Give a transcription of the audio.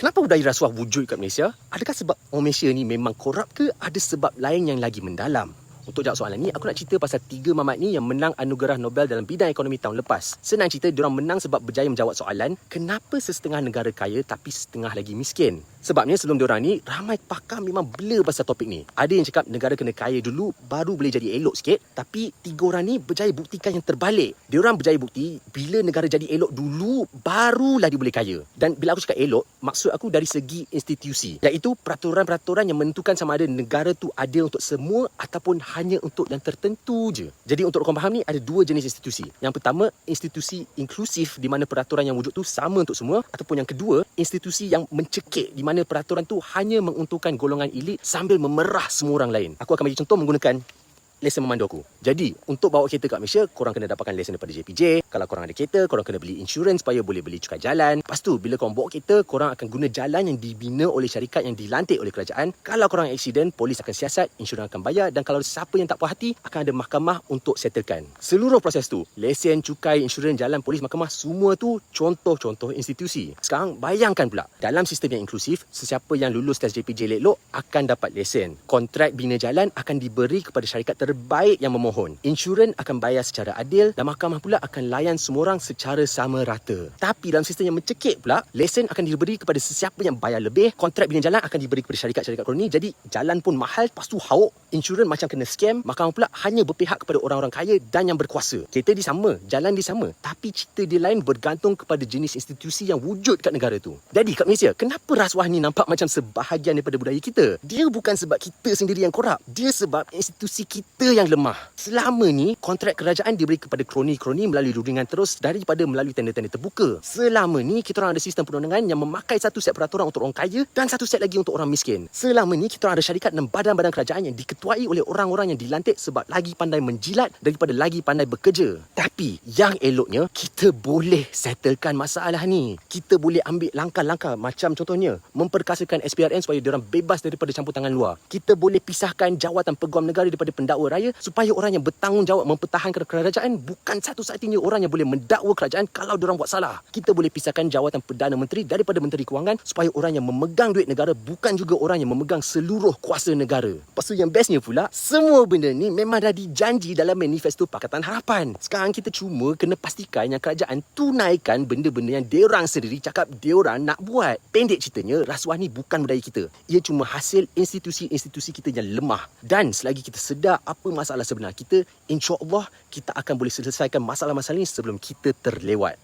Kenapa budaya rasuah wujud kat Malaysia? Adakah sebab orang Malaysia ni memang korup ke ada sebab lain yang lagi mendalam? Untuk jawab soalan ni, aku nak cerita pasal 3 mamat ni yang menang anugerah Nobel dalam bidang ekonomi tahun lepas. Senang cerita, diorang menang sebab berjaya menjawab soalan, kenapa setengah negara kaya tapi setengah lagi miskin? Sebabnya sebelum diorang ni, ramai pakar memang blur pasal topik ni. Ada yang cakap negara kena kaya dulu, baru boleh jadi elok sikit. Tapi 3 orang ni berjaya buktikan yang terbalik. Diorang berjaya bukti, bila negara jadi elok dulu, barulah dia boleh kaya. Dan bila aku cakap elok, maksud aku dari segi institusi. Iaitu peraturan-peraturan yang menentukan sama ada negara tu adil untuk semua ataupun hanya untuk yang tertentu je. Jadi untuk korang faham ni, ada 2 jenis institusi. Yang pertama, institusi inklusif di mana peraturan yang wujud tu sama untuk semua. Ataupun yang kedua, institusi yang mencekik di mana peraturan tu hanya menguntungkan golongan elit sambil memerah semua orang lain. Aku akan bagi contoh menggunakan lesen memandu aku. Jadi, untuk bawa kereta kat Malaysia, korang kena dapatkan lesen daripada JPJ. Kalau korang ada kereta, korang kena beli insurans supaya boleh beli cukai jalan. Lepas tu, bila korang bawa kereta, korang akan guna jalan yang dibina oleh syarikat yang dilantik oleh kerajaan. Kalau korang aksiden, polis akan siasat, insurans akan bayar dan kalau siapa yang tak puas hati, akan ada mahkamah untuk settlekan. Seluruh proses tu, lesen, cukai, insurans, jalan, polis, mahkamah, semua tu contoh-contoh institusi. Sekarang, bayangkan pula, dalam sistem yang inklusif, sesiapa yang lulus tes JPJ elok akan dapat lesen. Kontrak bina jalan akan diberi kepada syarikat terbaik yang memohon. Insurans akan bayar secara adil dan mahkamah pula akan layan semua orang secara sama rata. Tapi dalam sistem yang mencekik pula, lesen akan diberi kepada sesiapa yang bayar lebih, kontrak bina jalan akan diberi kepada syarikat-syarikat koloni, jadi jalan pun mahal, lepas tu hauk, insurans macam kena scam, mahkamah pula hanya berpihak kepada orang-orang kaya dan yang berkuasa. Kereta dia sama, jalan dia sama, tapi cerita dia lain bergantung kepada jenis institusi yang wujud kat negara tu. Jadi kat Malaysia, kenapa rasuah ni nampak macam sebahagian daripada budaya kita? Dia bukan sebab kita sendiri yang korup, dia sebab institusi kita yang lemah. Selama ni, kontrak kerajaan diberi kepada kroni-kroni melalui rundingan terus daripada melalui tender-tender terbuka. Selama ni, kita orang ada sistem perundangan yang memakai satu set peraturan untuk orang kaya dan satu set lagi untuk orang miskin. Selama ni, kita orang ada syarikat dan badan-badan kerajaan yang diketuai oleh orang-orang yang dilantik sebab lagi pandai menjilat daripada lagi pandai bekerja. Tapi, yang eloknya, kita boleh settlekan masalah ni. Kita boleh ambil langkah-langkah macam contohnya, memperkasakan SPRN supaya diorang bebas daripada campur tangan luar. Kita boleh pisahkan jawatan peguam negara daripada pendakwa raya supaya orang yang bertanggungjawab mempertahankan kerajaan bukan satu-satunya orang yang boleh mendakwa kerajaan kalau diorang buat salah. Kita boleh pisahkan jawatan Perdana Menteri daripada Menteri Kewangan supaya orang yang memegang duit negara bukan juga orang yang memegang seluruh kuasa negara. Lepas tu yang bestnya pula, semua benda ni memang dah dijanji dalam manifesto Pakatan Harapan. Sekarang kita cuma kena pastikan yang kerajaan tunaikan benda-benda yang diorang sendiri cakap diorang nak buat. Pendek ceritanya, rasuah ni bukan budaya kita. Ia cuma hasil institusi-institusi kita yang lemah. Dan selagi kita sedar apa masalah sebenar kita, insya-Allah kita akan boleh selesaikan masalah-masalah ini sebelum kita terlewat.